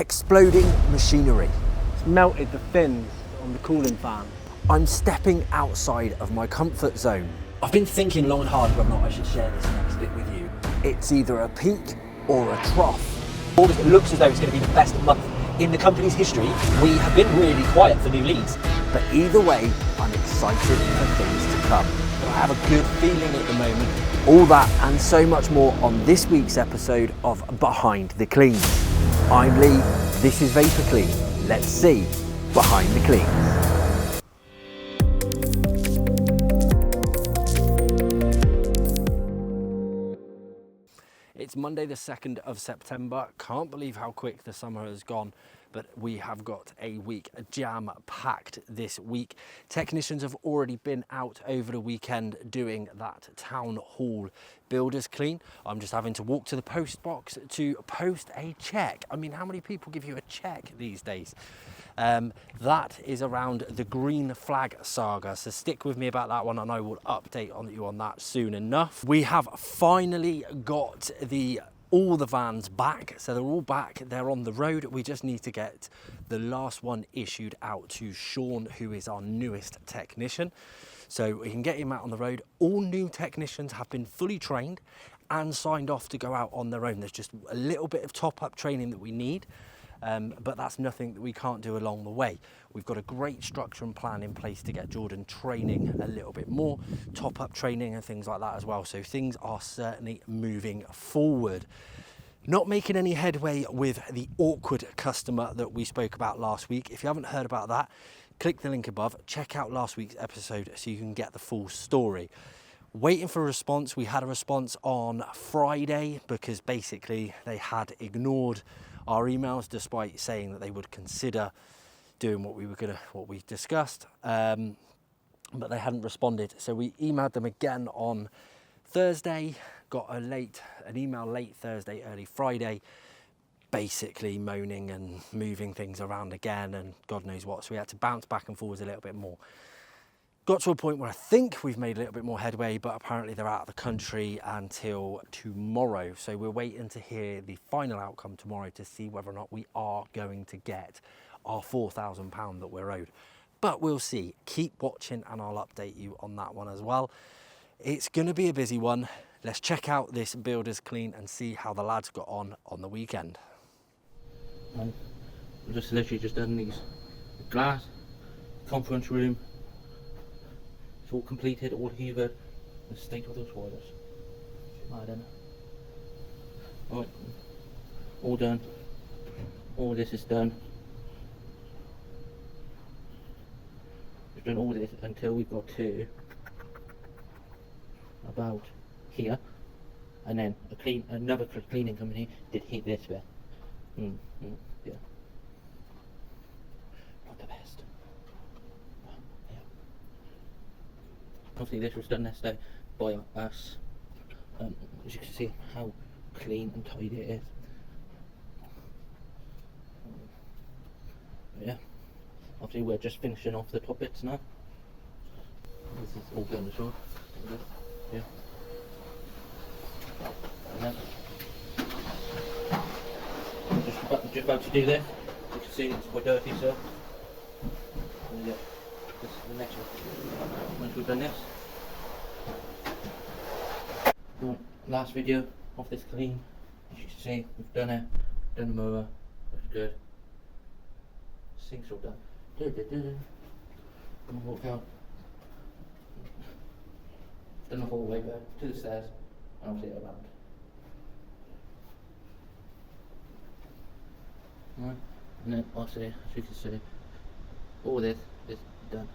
Exploding machinery. It's melted the fins on the cooling fan. I'm stepping outside of my comfort zone. I've been thinking long and hard whether or not I should share this next bit with you. It's either a peak or a trough. August looks as though it's going to be the best month in the company's history. We have been really quiet for new leads. But either way, I'm excited for things to come. I have a good feeling at the moment. All that and so much more on this week's episode of Behind the Cleans. I'm Lee, this is Vapor Clean. Let's see behind the cleans. It's Monday the 2nd of September. Can't believe how quick the summer has gone, but we have got a week jam-packed this week. Technicians have already been out over the weekend doing that town hall builders clean. I'm just having to walk to the post box to post a check. I mean, how many people give you a check these days? That is around the green flag saga, so stick with me about that one and I will update on you on that soon enough. We have finally got all the vans back, so they're all back, they're on the road. We just need to get the last one issued out to Sean, who is our newest technician, so we can get him out on the road. All new technicians have been fully trained and signed off to go out on their own. There's just a little bit of top-up training that we need, but that's nothing that we can't do along the way. We've got a great structure and plan in place to get Jordan training a little bit more, top-up training and things like that as well. So things are certainly moving forward. Not making any headway with the awkward customer that we spoke about last week. If you haven't heard about that, click the link above, check out last week's episode so you can get the full story. Waiting for a response. We had a response on Friday because basically they had ignored our emails despite saying that they would consider doing what we discussed, but they hadn't responded. So we emailed them again on Thursday, got an email late Thursday, early Friday, basically moaning and moving things around again and God knows what. So we had to bounce back and forwards a little bit more. Got to a point where I think we've made a little bit more headway, but apparently they're out of the country until tomorrow. So we're waiting to hear the final outcome tomorrow to see whether or not we are going to get our £4,000 that we're owed. But we'll see. Keep watching and I'll update you on that one as well. It's going to be a busy one. Let's check out this builder's clean and see how the lads got on the weekend. We've just literally just done these glass, conference room. It's all completed, all heated. The state of those toilets. I don't know. Alright, all done. All this is done. We've done all this until we've got to about here, and then another cleaning company did heat this bit. Yeah. Not the best. Yeah. Obviously this was done yesterday by us. As you can see how clean and tidy it is. Yeah. Obviously we're just finishing off the top bits now. This is all done as well. Yeah. And then I'm just about to do this. You can see it's quite dirty, so yeah, this is the next one. Once we've done this. Right, last video of this clean. As you can see, we've done it. Done the mower. Looks good. Sink's all done. I'm gonna walk out. Done the whole way back to the stairs, and I'll see it around. Right, and then I'll see, as you can see, all this is done.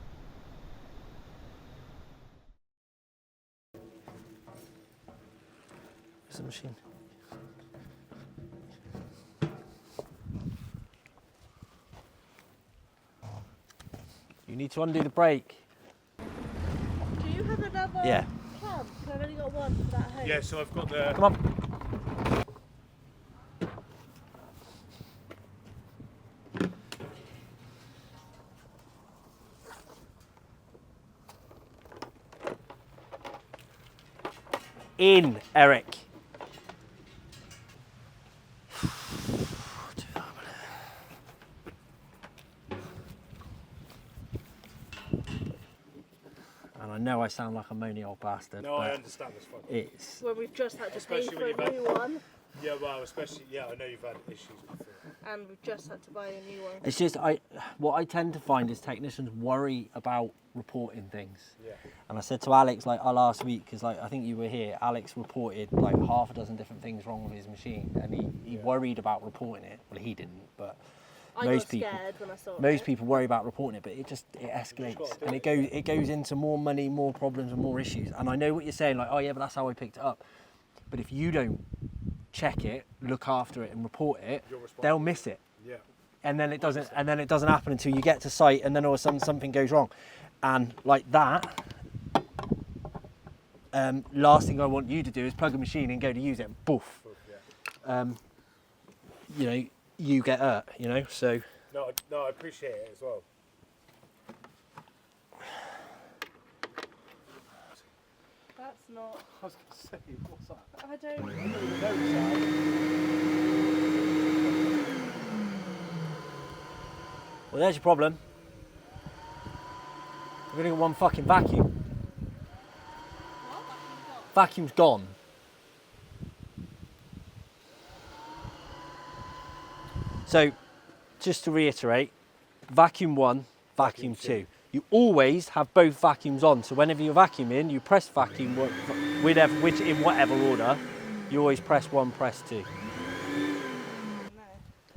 Where's the machine? You need to undo the brake. Do you have another Yeah. clamp? I've only got one for that hose. Yeah, so I've got the... Come on. In, Eric. I know I sound like a moany old bastard. No, I but understand this fine. it's Well, we've just had to pay Especially for when a you've new one, Yeah, well, especially, I know you've had issues before. and we've just had to buy a new one. it's just what I tend to find is technicians worry about reporting things. Yeah. And I said to Alex like last week, because like I think you were here, Alex reported like half a dozen different things wrong with his machine, and he worried about reporting it. Well, he didn't, but I most got people scared when I saw most it. people worry about reporting it, but it escalates and it goes into more money, more problems, and more issues. And I know what you're saying, like, oh yeah, but that's how I picked it up. But if you don't check it, look after it, and report it, they'll miss it. Yeah. And then it doesn't happen until you get to site, and then all of a sudden something goes wrong. And like that, last thing I want you to do is plug a machine and go to use it, and boof. You know, you get hurt. You know, so. No, I appreciate it as well. That's not. I was going to say, what's that? I don't. Well, there's your problem. We've only got one fucking vacuum. Vacuum's gone. So, just to reiterate, vacuum 1, vacuum 2. You always have both vacuums on. So whenever you're vacuuming, you press vacuum, which in whatever order, you always press 1, press 2.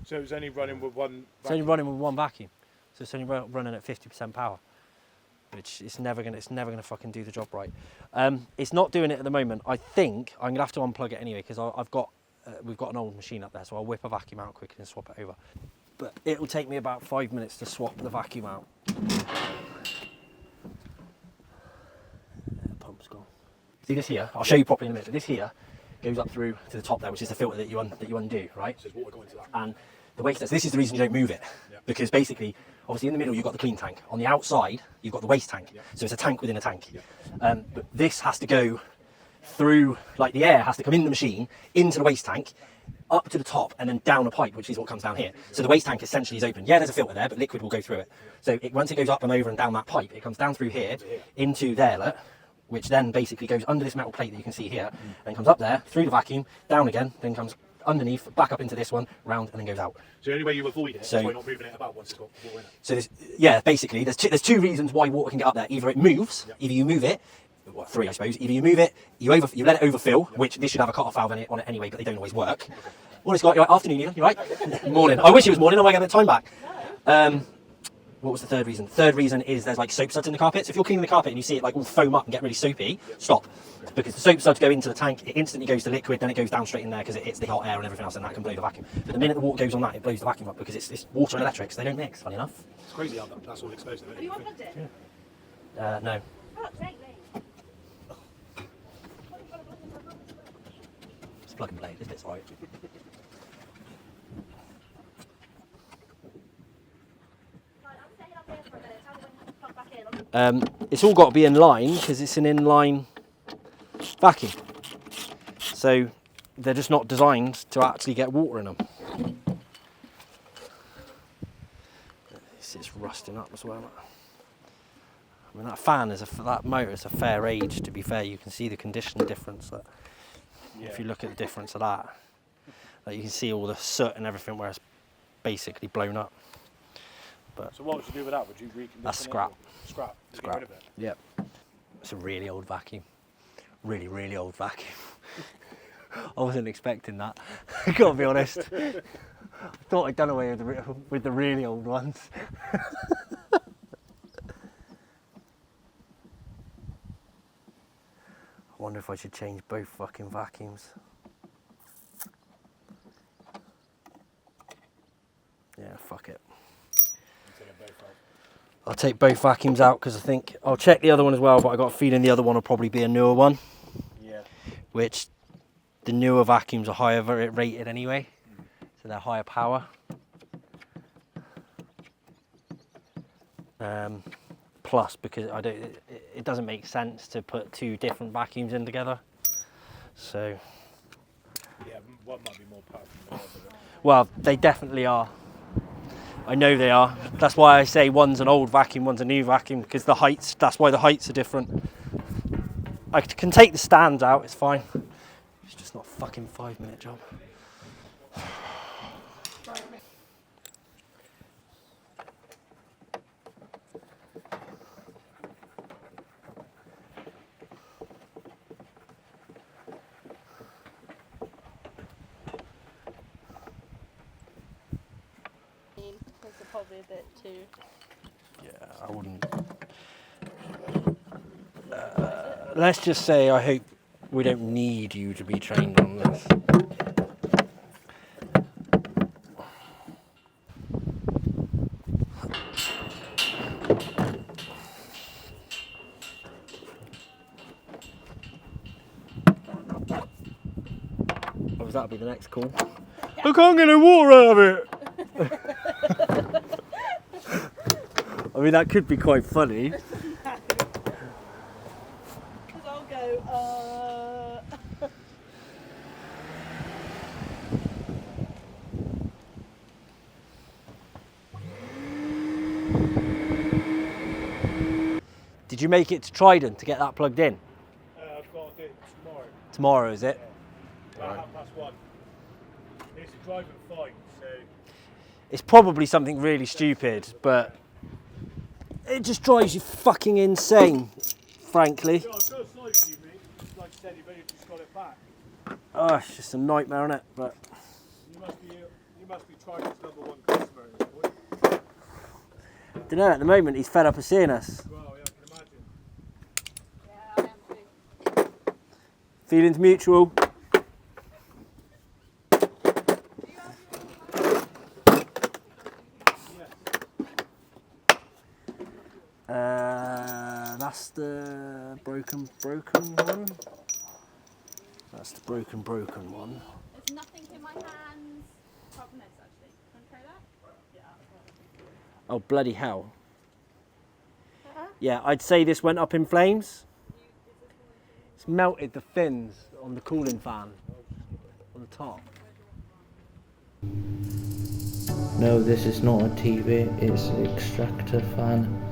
So it was only running with one It's only running with one vacuum, so it's only running at 50% power, which it's never gonna fucking do the job right. It's not doing it at the moment. I think I'm gonna have to unplug it anyway because we've got an old machine up there, so I'll whip a vacuum out quickly and swap it over. But it'll take me about 5 minutes to swap the vacuum out. The pump's gone. See this here? I'll show you properly in a minute. But this here goes up through to the top there, which is the filter that you undo, right? So water going to that. And the waste, this is the reason you don't move it, because basically, obviously in the middle you've got the clean tank. On the outside you've got the waste tank, so it's a tank within a tank. But this has to go through, like the air has to come in the machine into the waste tank, up to the top, and then down a pipe, which is what comes down here. So the waste tank essentially is open. Yeah, there's a filter there, but liquid will go through it. So once it goes up and over and down that pipe, it comes down through here into there, which then basically goes under this metal plate that you can see here, and comes up there, through the vacuum, down again, then comes underneath, back up into this one, round, and then goes out. So the only way you avoid it So- is by not moving it about once it's got water in it. So basically, there's two reasons why water can get up there. Either it moves, either you move it, well, 3 I suppose. Either you move it, you let it overfill, which this should have a cut-off valve on it anyway, but they don't always work. Morning, Scott. You right? Afternoon, Ian. You right? Morning. I wish it was morning. I might get the time back. What was the third reason? The third reason is there's like soap suds in the carpet. So if you're cleaning the carpet and you see it like all foam up and get really soapy, stop. Because the soap suds go into the tank, it instantly goes to liquid, then it goes down straight in there because it hits the hot air and everything else, and that can blow the vacuum. But the minute the water goes on that, it blows the vacuum up because it's water and electrics. They don't mix, funny enough. It's crazy how that's all exposed to it. Have you unplugged it? No. Oh, take me. It's plug and play. This bit's alright. It's all got to be in line because it's an inline vacuum. So they're just not designed to actually get water in them. It's rusting up as well. I mean, that fan that motor is a fair age. To be fair, you can see the condition difference. If you look at the difference of that, you can see all the soot and everything where it's basically blown up. But So what would you do with that? Would you recondition that's it scrap. or- Scrap. Just get Scrap. rid of it. Yep. It's a really old vacuum. Really, really old vacuum. I wasn't expecting that. I gotta be honest. I thought I'd done away with the really old ones. I wonder if I should change both fucking vacuums. Yeah, fuck it. I'll take both vacuums out because I think I'll check the other one as well, but I got a feeling the other one will probably be a newer one. Yeah. Which the newer vacuums are higher rated anyway, so they're higher power. Plus, because it doesn't make sense to put two different vacuums in together. So, Yeah, one might be more powerful than the other. well, they definitely are. I know they are. That's why I say one's an old vacuum, one's a new vacuum, because the heights, that's why the heights are different. I can take the stands out, it's fine. It's just not a fucking 5-minute job. Those are probably a bit too. Yeah, I wouldn't. Let's just say I hope we don't need you to be trained on this. Oh, that'll be the next call. I can't get no water out of it. I mean, that could be quite funny. Because I'll go, Did you make it to Trident to get that plugged in? I've got to do it tomorrow. Tomorrow, is it? About 1:30. It's driving fine, so It's probably something really stupid, but it just drives you fucking insane, frankly. yeah, I've got a side to you, mate. Like I said, you've only just got it back. Oh, it's just a nightmare, isn't it? But You must be Trident's #1 customer. Boy. don't know. At the moment, he's fed up of seeing us. Well, yeah, I can imagine. yeah, I am too. Feelings mutual. That's the broken one. That's the broken one. There's nothing in my hands. Apart from this, actually. Want to try that? Oh, bloody hell. Yeah, I'd say this went up in flames. It's melted the fins on the cooling fan on the top. No, this is not a TV, it's an extractor fan.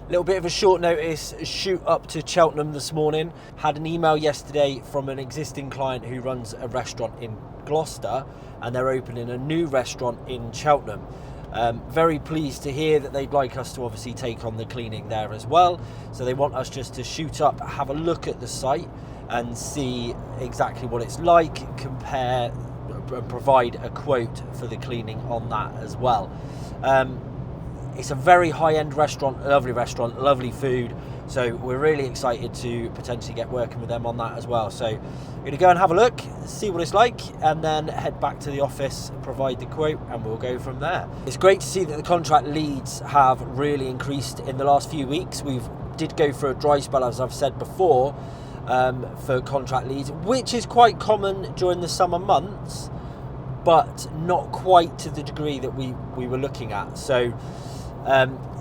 Little bit of a short notice shoot up to Cheltenham this morning. Had an email yesterday from an existing client who runs a restaurant in Gloucester, and they're opening a new restaurant in Cheltenham. Very pleased to hear that they'd like us to obviously take on the cleaning there as well. So they want us just to shoot up, have a look at the site and see exactly what it's like, compare and provide a quote for the cleaning on that as well. It's a very high-end restaurant, lovely food. So we're really excited to potentially get working with them on that as well. So we're going to go and have a look, see what it's like, and then head back to the office, provide the quote, and we'll go from there. It's great to see that the contract leads have really increased in the last few weeks. We did go through a dry spell, as I've said before, for contract leads, which is quite common during the summer months, but not quite to the degree that we were looking at. So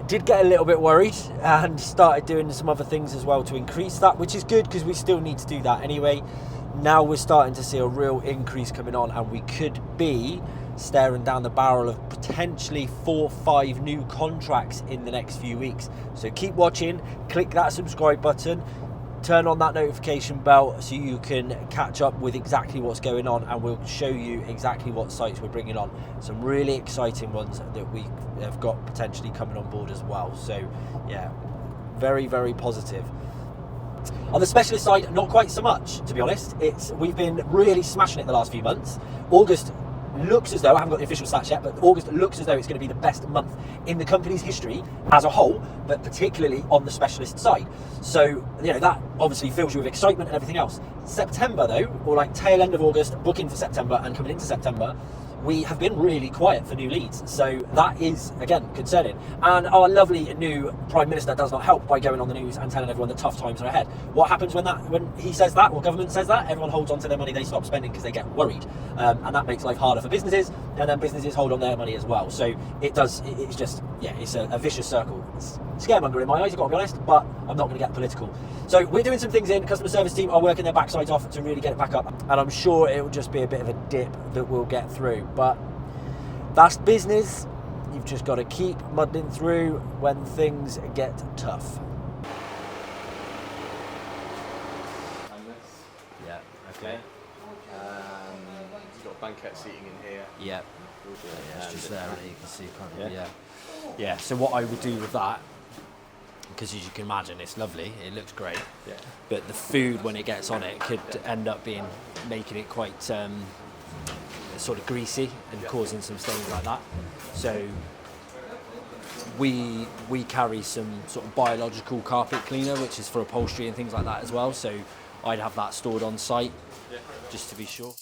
did get a little bit worried and started doing some other things as well to increase that, which is good because we still need to do that anyway. Now we're starting to see a real increase coming on, and we could be staring down the barrel of potentially 4 or 5 new contracts in the next few weeks. So keep watching, click that subscribe button, turn on that notification bell so you can catch up with exactly what's going on, and we'll show you exactly what sites we're bringing on. Some really exciting ones that we have got potentially coming on board as well. So yeah, very, very positive. On the specialist side, not quite so much, to be honest. We've been really smashing it the last few months. August looks as though, I haven't got the official stats yet, but August looks as though it's going to be the best month in the company's history as a whole, but particularly on the specialist side. So, you know, that obviously fills you with excitement and everything else. September though, or like tail end of August, booking for September and coming into September, we have been really quiet for new leads. So that is, again, concerning. And our lovely new Prime Minister does not help by going on the news and telling everyone that tough times are ahead. What happens when he says that, or government says that? Everyone holds on to their money, they stop spending because they get worried. And that makes life harder for businesses, and then businesses hold on their money as well. So it's just, yeah, it's a vicious circle. It's scaremonger in my eyes, I've got to be honest, but I'm not going to get political. So we're doing some things in, customer service team are working their backsides off to really get it back up, and I'm sure it will just be a bit of a dip that we'll get through. But that's business. You've just got to keep muddling through when things get tough. Yeah, okay. You've got banquet seating in here. Yeah. It's just there, you can see, can't you? Yeah. So what I would do with that, because as you can imagine, it's lovely, it looks great, but the food when it gets on it could end up making it quite sort of greasy and causing some stains like that. So we carry some sort of biological carpet cleaner, which is for upholstery and things like that as well. So I'd have that stored on site just to be sure.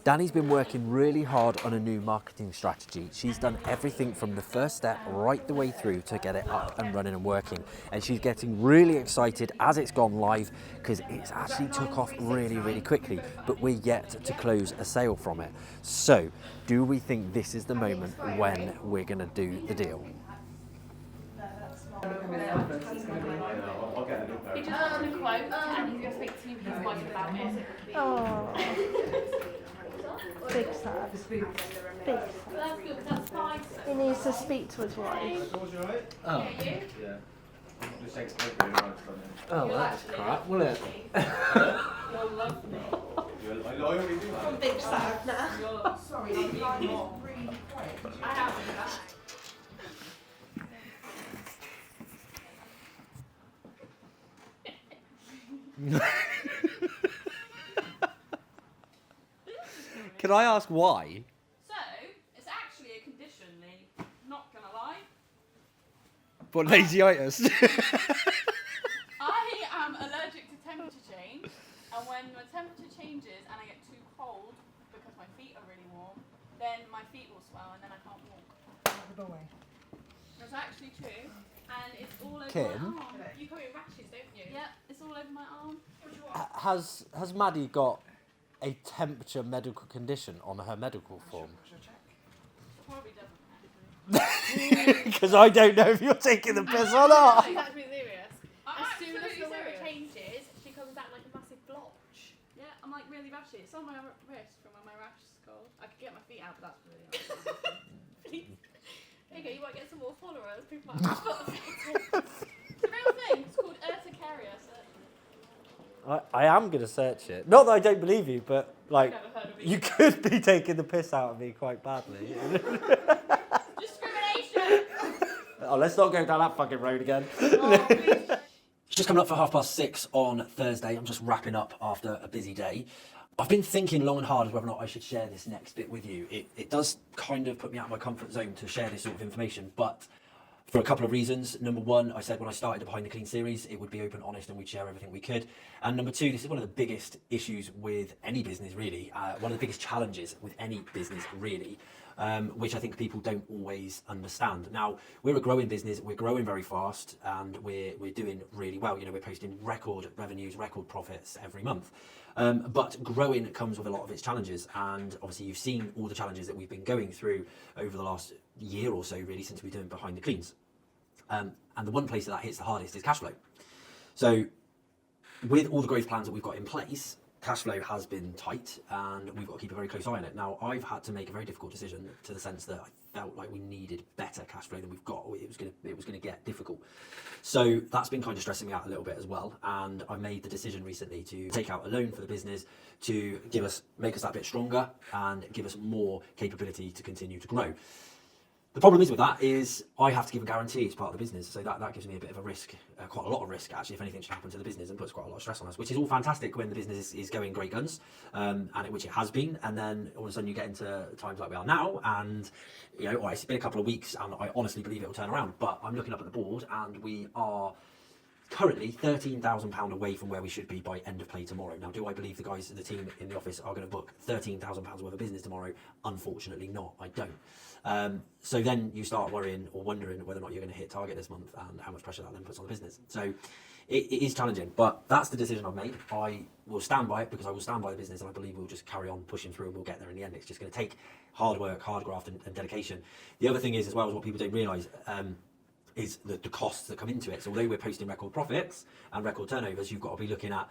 Danny's been working really hard on a new marketing strategy. She's done everything from the first step right the way through to get it up and running and working. And she's getting really excited as it's gone live because it's actually took off really, really quickly, but we're yet to close a sale from it. So, do we think this is the moment when we're going to do the deal? He just wanted a quote and he's going to speak to his wife about it. Oh. Big sad. Big sad. That's good, that's fine. He needs to speak to his wife. Oh. Yeah. Just takes every night from him. Oh, well, that's crap, will it? You'll love me. I already do that. Big sad now. Sorry, I have Can I ask why? So, it's actually a condition, Lee. Not gonna lie. What, lasyitis? I am allergic to temperature change, and when the temperature changes and I get too cold because my feet are really warm, then my feet will swell and then I can't walk. That's actually true, and it's all over Kim? my arm. You call it rashes, don't you? Yeah, it's all over my arm. Has Maddie got a temperature medical condition on her medical form? Probably doesn't actually. Because I don't know if you're taking the piss or not. She's actually serious. I'm As soon as absolutely the weather serious. changes, she comes out like a massive blotch. Yeah, I'm like really rashy. It's on my wrist from when my rash is cold. I could get my feet out, but that's really hard. Please. There you go, you might get some more followers. People might have It's a real thing. It's called urticaria. So I am going to search it. Not that I don't believe you, but like, I've never heard of it. you could be taking the piss out of me quite badly. Discrimination. Oh, let's not go down that fucking road again. Oh, please. It's just coming up for 6:30 on Thursday. I'm just wrapping up after a busy day. I've been thinking long and hard as whether or not I should share this next bit with you. It does kind of put me out of my comfort zone to share this sort of information, but for a couple of reasons. Number one, I said when I started the Behind the Clean series, it would be open, honest, and we'd share everything we could. And number two, this is one of the biggest issues with any business, really. One of the biggest challenges with any business, really, which I think people don't always understand. Now, we're a growing business, we're growing very fast, and we're doing really well. You know, we're posting record revenues, record profits every month. But growing comes with a lot of its challenges, and obviously you've seen all the challenges that we've been going through over the last year or so, really, since we've been doing Behind the Cleans. And the one place that hits the hardest is cash flow. So with all the growth plans that we've got in place, cash flow has been tight, and we've got to keep a very close eye on it. Now, I've had to make a very difficult decision, to the sense that I felt like we needed better cash flow than we've got. It was going to get difficult. So that's been kind of stressing me out a little bit as well. And I made the decision recently to take out a loan for the business to make us that bit stronger and give us more capability to continue to grow. The problem is with that is I have to give a guarantee as part of the business, so that gives me a bit of a risk, quite a lot of risk actually, if anything should happen to the business, and puts quite a lot of stress on us, which is all fantastic when the business is going great guns, which it has been, and then all of a sudden you get into times like we are now, and you know, all right, it's been a couple of weeks, and I honestly believe it will turn around, but I'm looking up at the board, and we are currently £13,000 away from where we should be by end of play tomorrow. Now, do I believe the team in the office are going to book £13,000 worth of business tomorrow? Unfortunately not, I don't. So then you start worrying or wondering whether or not you're going to hit target this month, and how much pressure that then puts on the business. So it is challenging, but that's the decision I've made. I will stand by it, because I will stand by the business, and I believe we'll just carry on pushing through, and we'll get there in the end. It's just going to take hard work, hard graft, and dedication. The other thing is, as well, is what people don't realise, is the costs that come into it. So although we're posting record profits and record turnovers, you've got to be looking at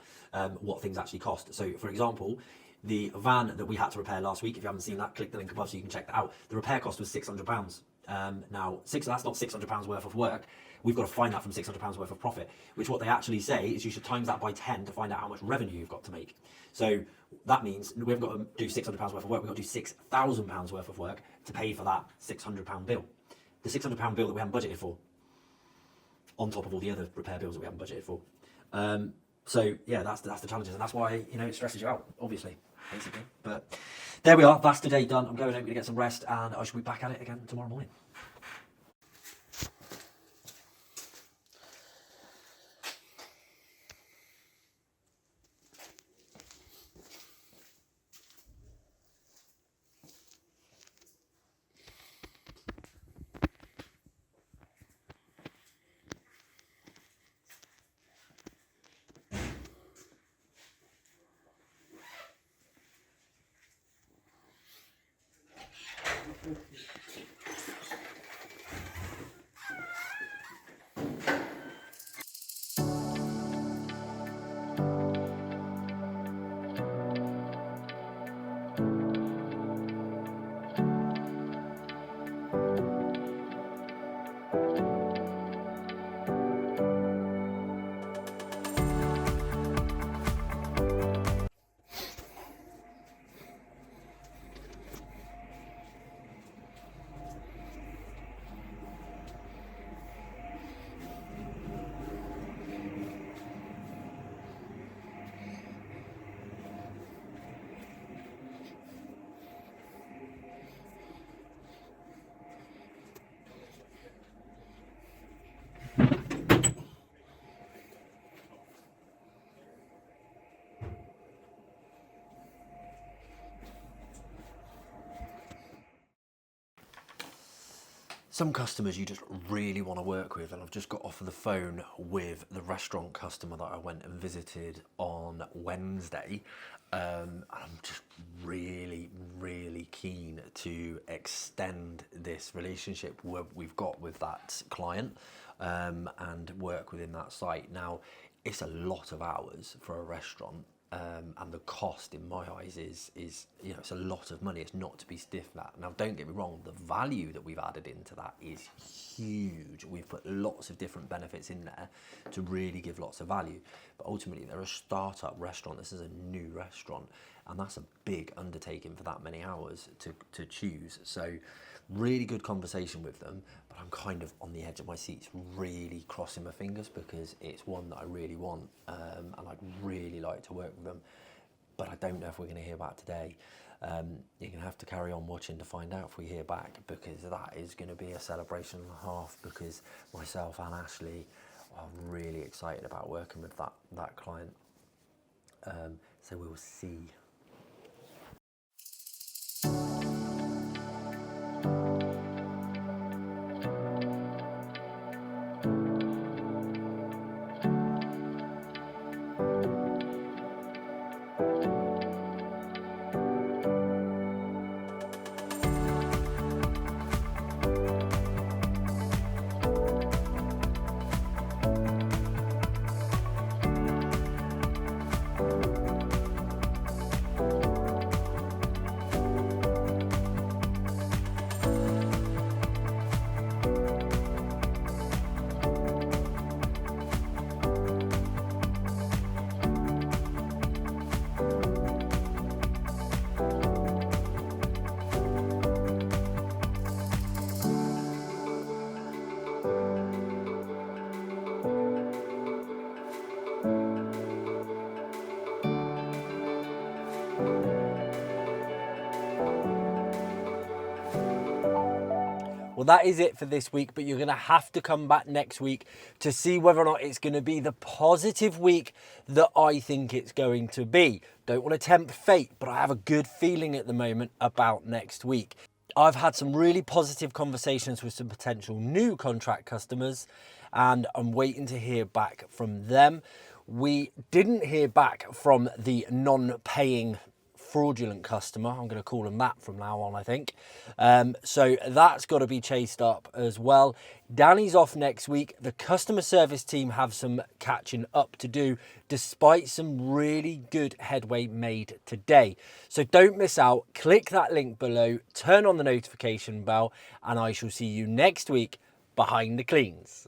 what things actually cost. So for example, the van that we had to repair last week, if you haven't seen that, click the link above so you can check that out. The repair cost was £600. Now, that's not £600 worth of work. We've got to find that from £600 worth of profit, which what they actually say is you should times that by 10 to find out how much revenue you've got to make. So that means we haven't got to do £600 worth of work, we've got to do £6,000 worth of work to pay for that £600 bill. The £600 bill that we haven't budgeted for, on top of all the other repair bills that we haven't budgeted for. So yeah, that's the challenges, and that's why, you know, it stresses you out, obviously, basically. But there we are, that's today done. I'm going home to get some rest, and I shall be back at it again tomorrow morning. Some customers you just really want to work with, and I've just got off the phone with the restaurant customer that I went and visited on Wednesday, and I'm just really keen to extend this relationship we've got with that client, and work within that site. Now, it's a lot of hours for a restaurant. And the cost in my eyes is, you know, it's a lot of money. It's not to be stiffed at. Now, don't get me wrong, the value that we've added into that is huge. We've put lots of different benefits in there to really give lots of value. But ultimately, they're a startup restaurant. This is a new restaurant, and that's a big undertaking for that many hours to choose. So really good conversation with them, but I'm kind of on the edge of my seats, really crossing my fingers, because it's one that I really want, and I'd really like to work with them, but I don't know if we're going to hear about today. You're going to have to carry on watching to find out if we hear back, because that is going to be a celebration and a half, because myself and Ashley are really excited about working with that client. So we'll see. Well, that is it for this week, but you're going to have to come back next week to see whether or not it's going to be the positive week that I think it's going to be. Don't want to tempt fate, but I have a good feeling at the moment about next week. I've had some really positive conversations with some potential new contract customers, and I'm waiting to hear back from them. We didn't hear back from the non-paying fraudulent customer. I'm going to call them that from now on, I think. So that's got to be chased up as well. Danny's off next week. The customer service team have some catching up to do, despite some really good headway made today. So don't miss out. Click that link below, turn on the notification bell, and I shall see you next week behind the cleans.